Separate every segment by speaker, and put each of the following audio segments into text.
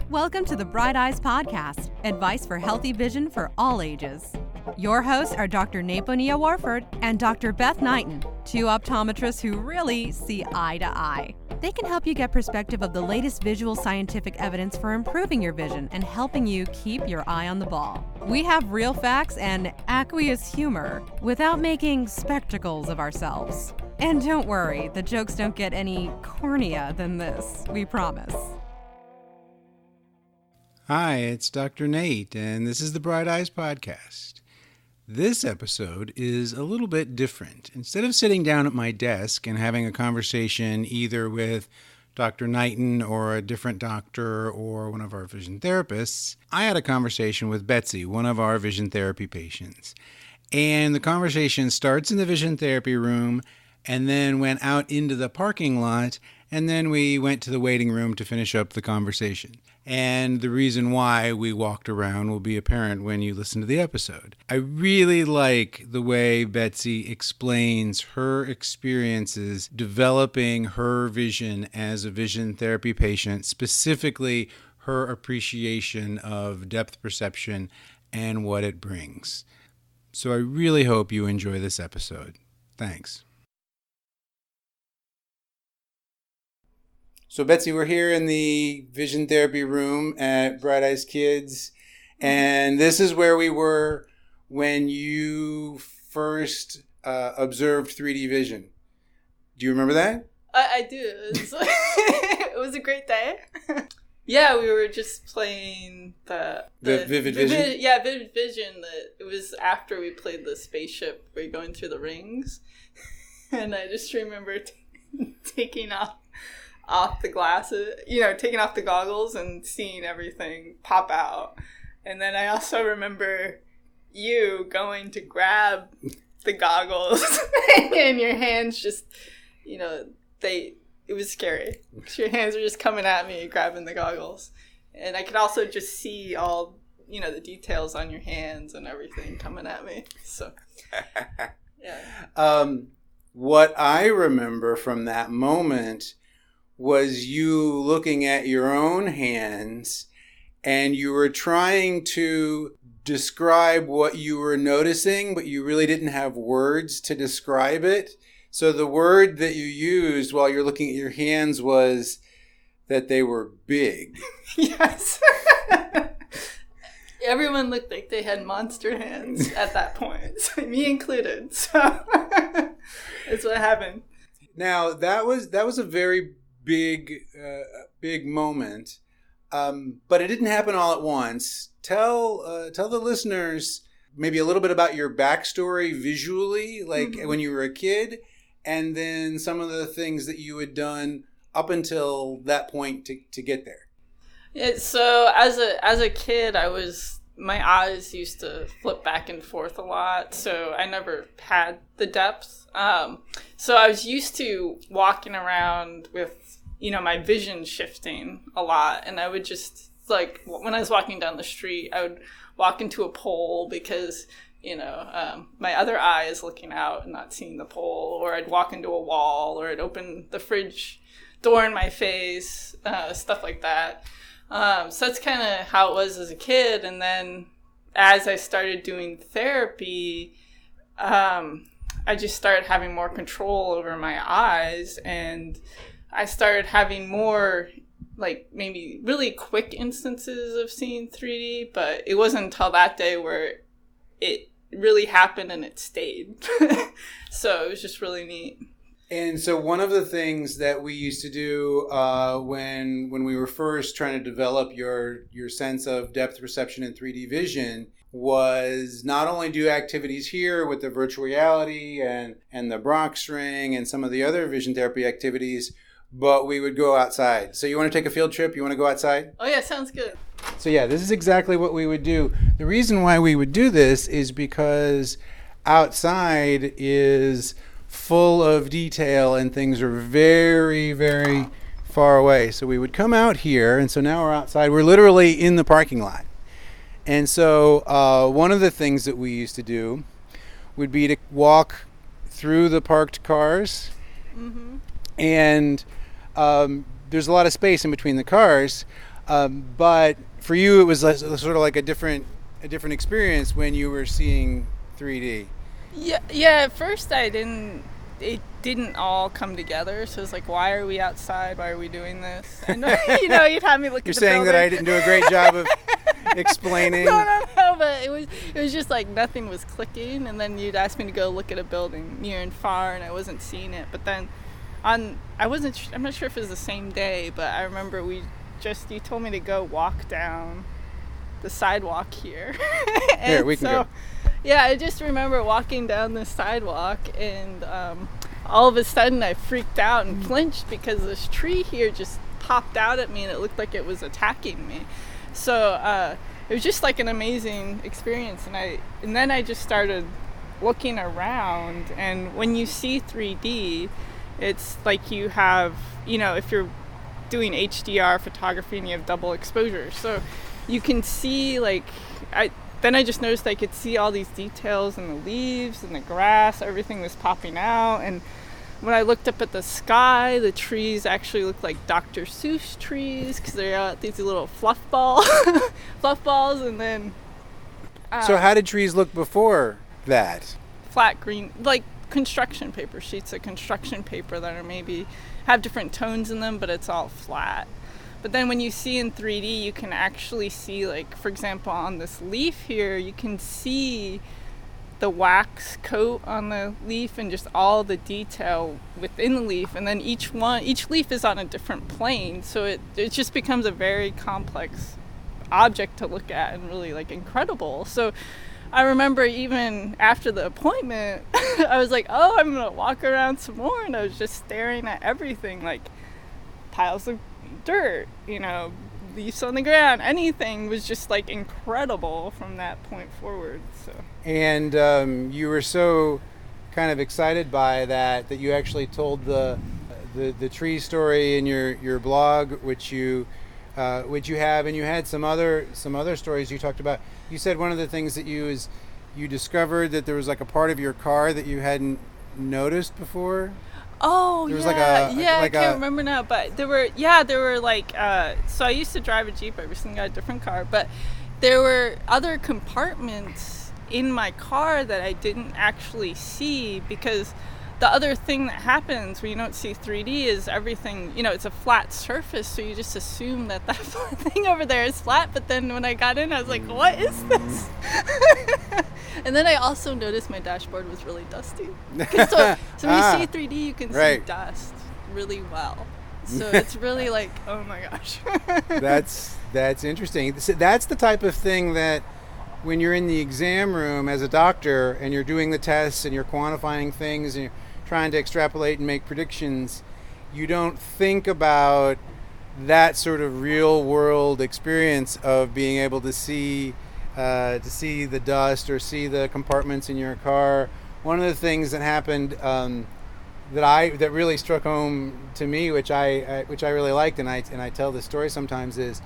Speaker 1: Welcome to the Bright Eyes Podcast, advice for healthy vision for all ages. Your hosts are Dr. Naponia Warford and Dr. Beth Knighton, two optometrists who really see eye to eye. They can help you get perspective of the latest visual scientific evidence for improving your vision and helping you keep your eye on the ball. We have real facts and aqueous humor without making spectacles of ourselves. And don't worry, the jokes don't get any cornier than this, we promise.
Speaker 2: Hi, it's Dr. Nate, and this is the Bright Eyes Podcast. This episode is a little bit different. Instead of sitting down at my desk and having a conversation either with Dr. Knighton or a different doctor or one of our vision therapists, I had a conversation with Betsy, one of our vision therapy patients. And the conversation starts in the vision therapy room and then went out into the parking lot, and then we went to the waiting room to finish up the conversation. And the reason why we walked around will be apparent when you listen to the episode. I really like the way Betsy explains her experiences developing her vision as a vision therapy patient, specifically her appreciation of depth perception and what it brings. So I really hope you enjoy this episode. Thanks. So Betsy, we're here in the vision therapy room at Bright Eyes Kids, and this is where we were when you first observed 3D vision. Do you remember that?
Speaker 3: I do. It was a great day. Yeah, we were just playing the
Speaker 2: Vivid Vision?
Speaker 3: Yeah, Vivid Vision. It was after we played the spaceship, we were going through the rings, and I just remember taking off the glasses, taking off the goggles and seeing everything pop out. And then I also remember you going to grab the goggles and your hands just, it was scary. Your hands were just coming at me, grabbing the goggles. And I could also just see all, the details on your hands and everything coming at me. So, yeah.
Speaker 2: What I remember from that moment was you looking at your own hands and you were trying to describe what you were noticing, but you really didn't have words to describe it. So the word that you used while you're looking at your hands was that they were big.
Speaker 3: Yes. Everyone looked like they had monster hands at that point, so me included. So that's what happened.
Speaker 2: Now, that was a very big moment, but it didn't happen all at once. Tell the listeners maybe a little bit about your backstory visually, like when you were a kid, and then some of the things that you had done up until that point to get there.
Speaker 3: Yeah, so as a kid, my eyes used to flip back and forth a lot, so I never had the depth. So I was used to walking around with my vision shifting a lot, and I would just, when I was walking down the street, I would walk into a pole because, my other eye is looking out and not seeing the pole, or I'd walk into a wall, or I'd open the fridge door in my face, stuff like that. So that's kind of how it was as a kid, and then as I started doing therapy, I just started having more control over my eyes, and I started having more, maybe really quick instances of seeing 3D, but it wasn't until that day where it really happened and it stayed. So it was just really neat.
Speaker 2: And so one of the things that we used to do when we were first trying to develop your sense of depth perception and 3D vision was not only do activities here with the virtual reality and the Brox ring and some of the other vision therapy activities, but we would go outside. So you want to take a field trip? You want to go outside?
Speaker 3: Oh, yeah, sounds good.
Speaker 2: So yeah, this is exactly what we would do. The reason why we would do this is because outside is full of detail and things are very, very far away. So we would come out here, and so now we're outside. We're literally in the parking lot. And so one of the things that we used to do would be to walk through the parked cars. And there's a lot of space in between the cars. But for you, it was sort of like a different experience when you were seeing 3D.
Speaker 3: Yeah. At first, it didn't all come together. So it's like, why are we outside? Why are we doing this? And you'd have me look.
Speaker 2: You're
Speaker 3: at the
Speaker 2: saying
Speaker 3: building.
Speaker 2: that I didn't do a great job of explaining.
Speaker 3: No. But it was just like nothing was clicking. And then you'd ask me to go look at a building near and far, and I wasn't seeing it. But then I'm not sure if it was the same day, but I remember you told me to go walk down the sidewalk here.
Speaker 2: Here, we can go.
Speaker 3: Yeah, I just remember walking down the sidewalk, and all of a sudden I freaked out and flinched because this tree here just popped out at me, and it looked like it was attacking me. So it was just like an amazing experience, and then I just started looking around, and when you see 3D, it's like you have, if you're doing HDR photography and you have double exposure, so you can see then I just noticed I could see all these details in the leaves and the grass, everything was popping out. And when I looked up at the sky, the trees actually looked like Dr. Seuss trees because they're these little fluff balls. And then...
Speaker 2: so how did trees look before that?
Speaker 3: Flat green, like construction paper, sheets of construction paper that are maybe have different tones in them, but it's all flat. But then when you see in 3D, you can actually see, like, for example, on this leaf here, you can see the wax coat on the leaf and just all the detail within the leaf. And then each leaf is on a different plane. So it just becomes a very complex object to look at and really, like, incredible. So I remember even after the appointment, I was like, oh, I'm going to walk around some more. And I was just staring at everything, like piles of dirt, leaves on the ground, anything was just like incredible from that point forward. So.
Speaker 2: And you were so kind of excited by that you actually told the tree story in your blog, which you have, and you had some other stories you talked about. You said one of the things that you discovered that there was like a part of your car that you hadn't noticed before.
Speaker 3: Oh,
Speaker 2: there was
Speaker 3: I can't remember now, but there were like, so I used to drive a Jeep. I recently got a different car, but there were other compartments in my car that I didn't actually see, because the other thing that happens when you don't see 3D is everything, it's a flat surface, so you just assume that thing over there is flat, but then when I got in, I was like, what is this? And then I also noticed my dashboard was really dusty. So when you see 3D, you can see dust really well. So it's really like, oh my gosh.
Speaker 2: That's interesting. That's the type of thing that when you're in the exam room as a doctor and you're doing the tests and you're quantifying things and you're trying to extrapolate and make predictions, you don't think about that sort of real world experience of being able to see the dust or see the compartments in your car. One of the things that happened that really struck home to me, which I really liked, and I tell this story sometimes, is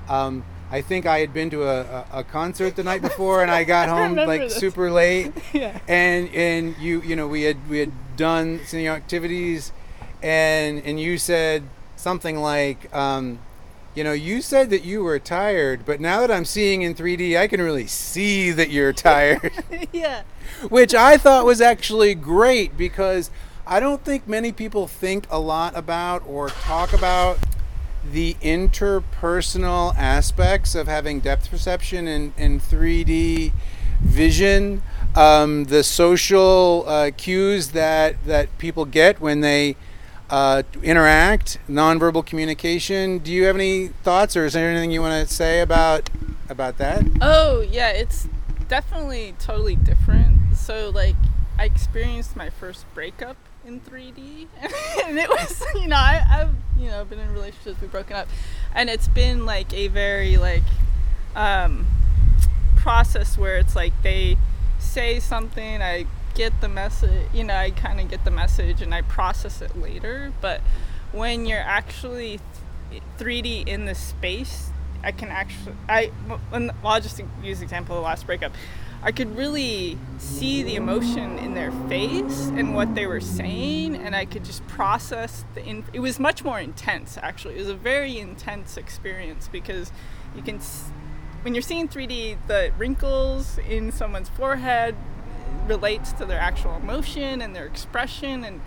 Speaker 2: I think I had been to a concert the night before, and I got home like super late.
Speaker 3: Yeah.
Speaker 2: And we had done some activities, and you said something like, you said that you were tired, but now that I'm seeing in 3D, I can really see that you're tired.
Speaker 3: Yeah.
Speaker 2: Which I thought was actually great, because I don't think many people think a lot about or talk about the interpersonal aspects of having depth perception in 3D vision, the social cues that people get when they interact, nonverbal communication. Do you have any thoughts, or is there anything you want to say about that? Oh yeah, it's
Speaker 3: definitely totally different. So like, I experienced my first breakup in 3D, and it was, I've been in relationships, we've broken up, and it's been like a very like process where it's like they say something, I get the message, I kind of get the message and I process it later. But when you're actually 3D in the space, I'll just use the example of the last breakup. I could really see the emotion in their face and what they were saying, and I could just process it was much more intense, actually. It was a very intense experience because you can, when you're seeing 3D, the wrinkles in someone's forehead relates to their actual emotion and their expression, and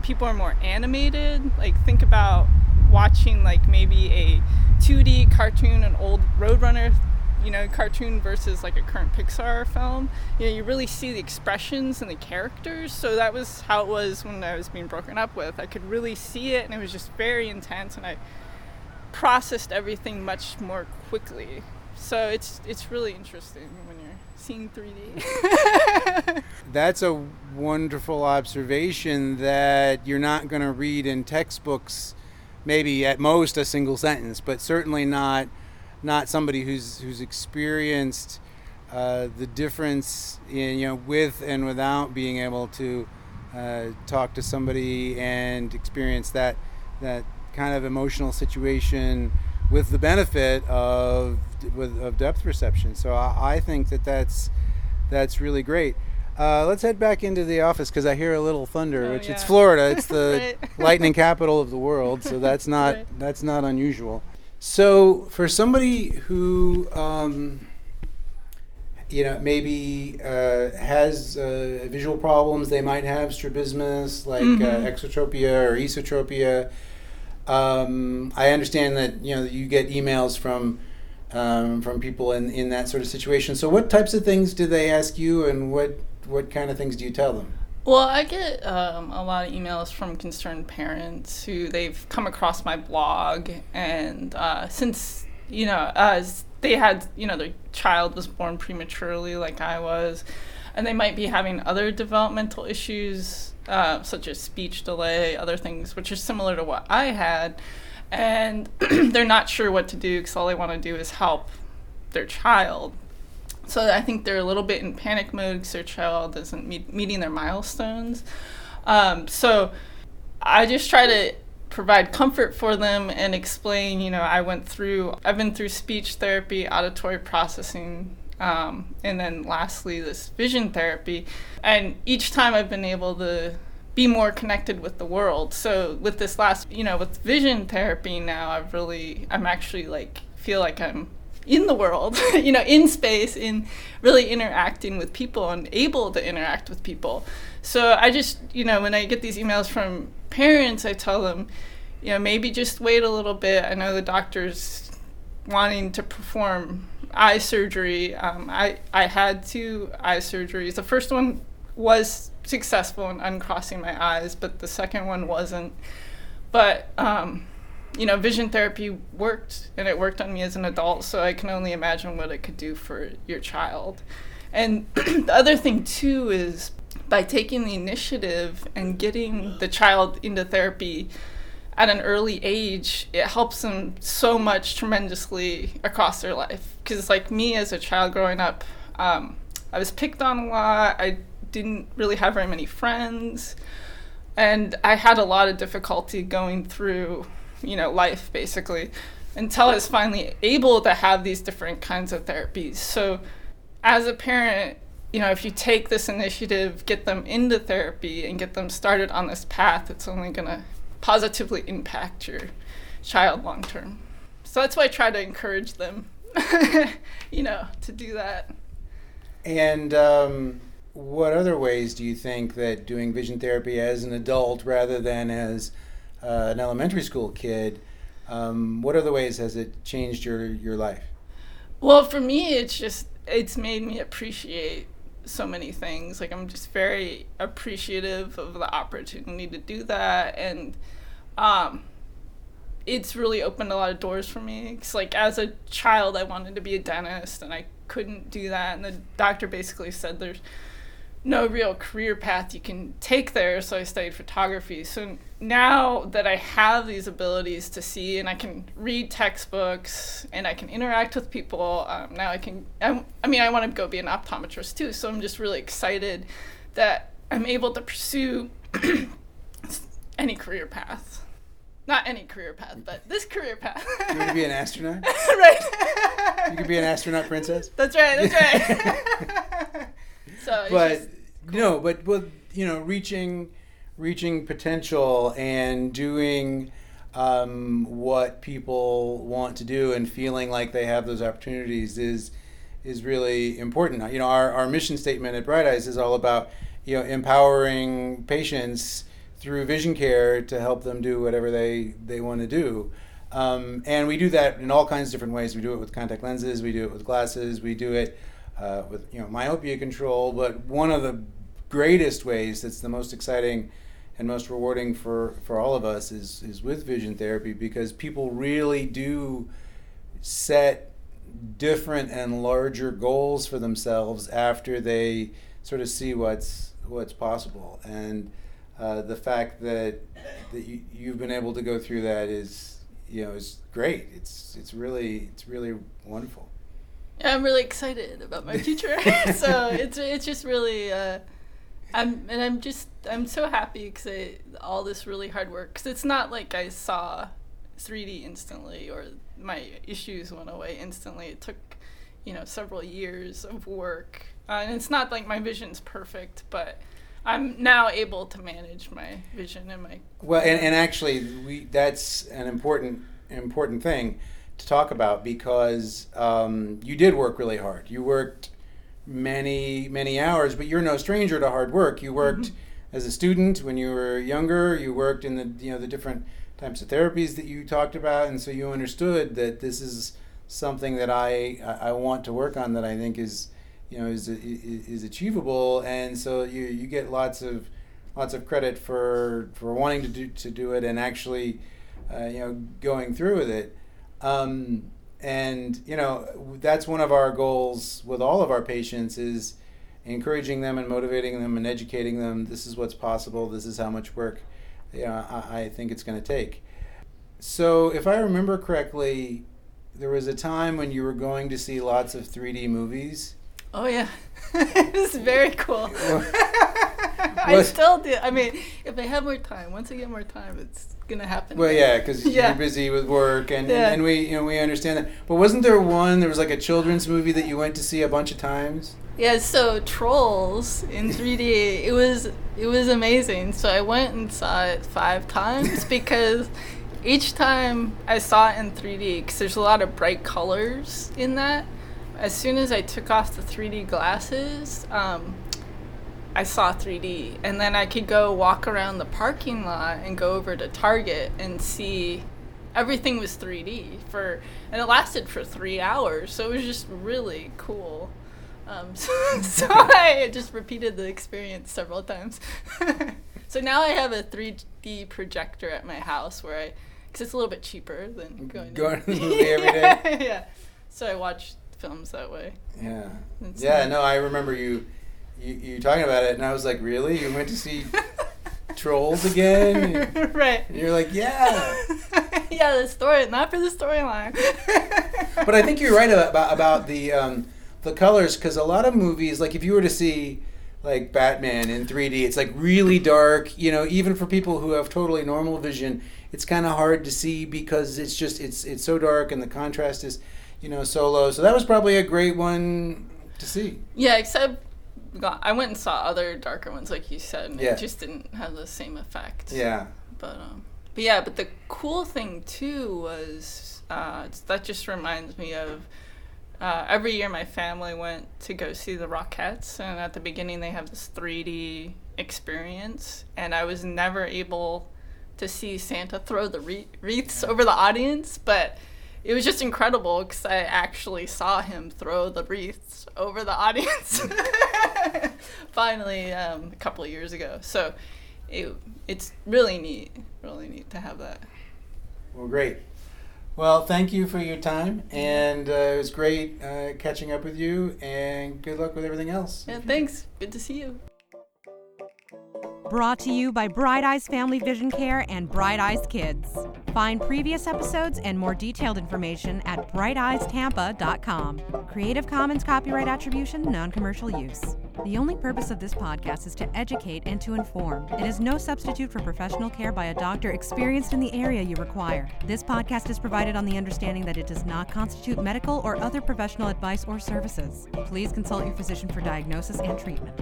Speaker 3: people are more animated. Like, think about watching like maybe a 2D cartoon, an old Roadrunner cartoon versus like a current Pixar film. You really see the expressions and the characters. So that was how it was when I was being broken up with. I could really see it, and it was just very intense, and I processed everything much more quickly. So it's really interesting when you're seeing 3D.
Speaker 2: That's a wonderful observation that you're not going to read in textbooks, maybe at most a single sentence, but certainly not somebody who's experienced the difference in with and without being able to talk to somebody and experience that kind of emotional situation with the benefit of depth perception. So I think that's really great. Let's head back into the office because I hear a little thunder, which it's Florida. It's the
Speaker 3: right.
Speaker 2: lightning capital of the world, so that's not unusual. So for somebody who maybe has visual problems, they might have strabismus, like exotropia or esotropia. I understand that you get emails from people in that sort of situation. So what types of things do they ask you, and what kind of things do you tell them?
Speaker 3: Well, I get a lot of emails from concerned parents who they've come across my blog, and since they had their child was born prematurely like I was, and they might be having other developmental issues such as speech delay, other things which are similar to what I had, and they're not sure what to do because all they want to do is help their child. So I think they're a little bit in panic mode because their child isn't meeting their milestones. So I just try to provide comfort for them and explain, I've been through speech therapy, auditory processing, and then lastly this vision therapy. And each time I've been able to be more connected with the world. So with this last, with vision therapy now, I'm actually feel like I'm in the world, in space, in really interacting with people and able to interact with people. So I just, when I get these emails from parents, I tell them, maybe just wait a little bit. I know the doctor's wanting to perform eye surgery. I had 2 eye surgeries. The first one was successful in uncrossing my eyes, but the second one wasn't. But, vision therapy worked, and it worked on me as an adult, so I can only imagine what it could do for your child. And the other thing, too, is by taking the initiative and getting the child into therapy at an early age, it helps them so much tremendously across their life. Because like me as a child growing up, I was picked on a lot. I didn't really have very many friends, and I had a lot of difficulty going through life basically until I was finally able to have these different kinds of therapies. So as a parent, if you take this initiative, get them into therapy and get them started on this path, it's only going to positively impact your child long term. So that's why I try to encourage them, to do that.
Speaker 2: And what other ways do you think that doing vision therapy as an adult rather than as an elementary school kid, what other ways has it changed your life?
Speaker 3: Well, for me, it's made me appreciate so many things. Like, I'm just very appreciative of the opportunity to do that, and it's really opened a lot of doors for me. Because, as a child, I wanted to be a dentist, and I couldn't do that, and the doctor basically said there's no real career path you can take there, so I studied photography. So now that I have these abilities to see, and I can read textbooks, and I can interact with people, now I want to go be an optometrist too, so I'm just really excited that I'm able to pursue any career path. Not any career path, but this career path.
Speaker 2: You want to be an astronaut?
Speaker 3: Right.
Speaker 2: You could be an astronaut princess?
Speaker 3: That's right. So,
Speaker 2: but no, but reaching potential and doing what people want to do and feeling like they have those opportunities is really important. Our mission statement at Bright Eyes is all about empowering patients through vision care to help them do whatever they want to do. And we do that in all kinds of different ways. We do it with contact lenses, we do it with glasses, we do it with myopia control. But one of the greatest ways that's the most exciting and most rewarding for all of us is with vision therapy, because people really do set different and larger goals for themselves after they sort of see what's possible. And the fact that you've been able to go through that is great. It's really wonderful.
Speaker 3: Yeah, I'm really excited about my future. So it's just really I'm so happy because all this really hard work. Because it's not like I saw 3D instantly or my issues went away instantly. It took several years of work, and it's not like my vision's perfect, but I'm now able to manage my vision and my...
Speaker 2: Well, and actually, that's an important thing to talk about, because you did work really hard. You worked many hours, but you're no stranger to hard work. You worked as a student when you were younger. You worked in the different types of therapies that you talked about, and so you understood that this is something that I want to work on, that I think is achievable, and so you get lots of credit for wanting to do it and actually going through with it. And that's one of our goals with all of our patients, is encouraging them and motivating them and educating them. This is what's possible. This is how much work I think it's going to take. So if I remember correctly, there was a time when you were going to see lots of 3D movies.
Speaker 3: Oh yeah, it's very cool. I still do. I mean, if I have more time, once I get more time, it's gonna happen.
Speaker 2: Well, yeah, because you're busy with work, and we understand that. But wasn't there was like a children's movie that you went to see a bunch of times?
Speaker 3: Yeah, so Trolls in 3D, it was amazing. So I went and saw it 5 times because each time I saw it in 3D, because there's a lot of bright colors in that. As soon as I took off the 3D glasses, I saw 3D. And then I could go walk around the parking lot and go over to Target and see everything was 3D. And it lasted for 3 hours, so it was just really cool. So I just repeated the experience several times. So now I have a 3D projector at my house because it's a little bit cheaper than going to the movie every day. Yeah. So I watch films that way.
Speaker 2: Yeah. Yeah, no, I remember you talking about it, and I was like, really? You went to see Trolls again?
Speaker 3: Right.
Speaker 2: And you're like, yeah.
Speaker 3: Yeah, the story, not for the storyline.
Speaker 2: But I think you're right about the colors, because a lot of movies, like if you were to see like Batman in 3D, it's like really dark, even for people who have totally normal vision, it's kind of hard to see because it's so dark and the contrast is so low. So that was probably a great one to see.
Speaker 3: Yeah, except I went and saw other darker ones, like you said, and it just didn't have the same effect.
Speaker 2: Yeah.
Speaker 3: But the cool thing too was that just reminds me of every year my family went to go see the Rockettes, and at the beginning they have this 3D experience, and I was never able to see Santa throw the wreaths over the audience, but it was just incredible because I actually saw him throw the wreaths over the audience finally a couple of years ago. So it's really neat to have that.
Speaker 2: Well, great. Well, thank you for your time, and it was great catching up with you, and good luck with everything else.
Speaker 3: Yeah, thanks. Good to see you.
Speaker 1: Brought to you by Bright Eyes Family Vision Care and Bright Eyes Kids. Find previous episodes and more detailed information at brighteyestampa.com. Creative Commons Copyright Attribution, Non-Commercial Use. The only purpose of this podcast is to educate and to inform. It is no substitute for professional care by a doctor experienced in the area you require. This podcast is provided on the understanding that it does not constitute medical or other professional advice or services. Please consult your physician for diagnosis and treatment.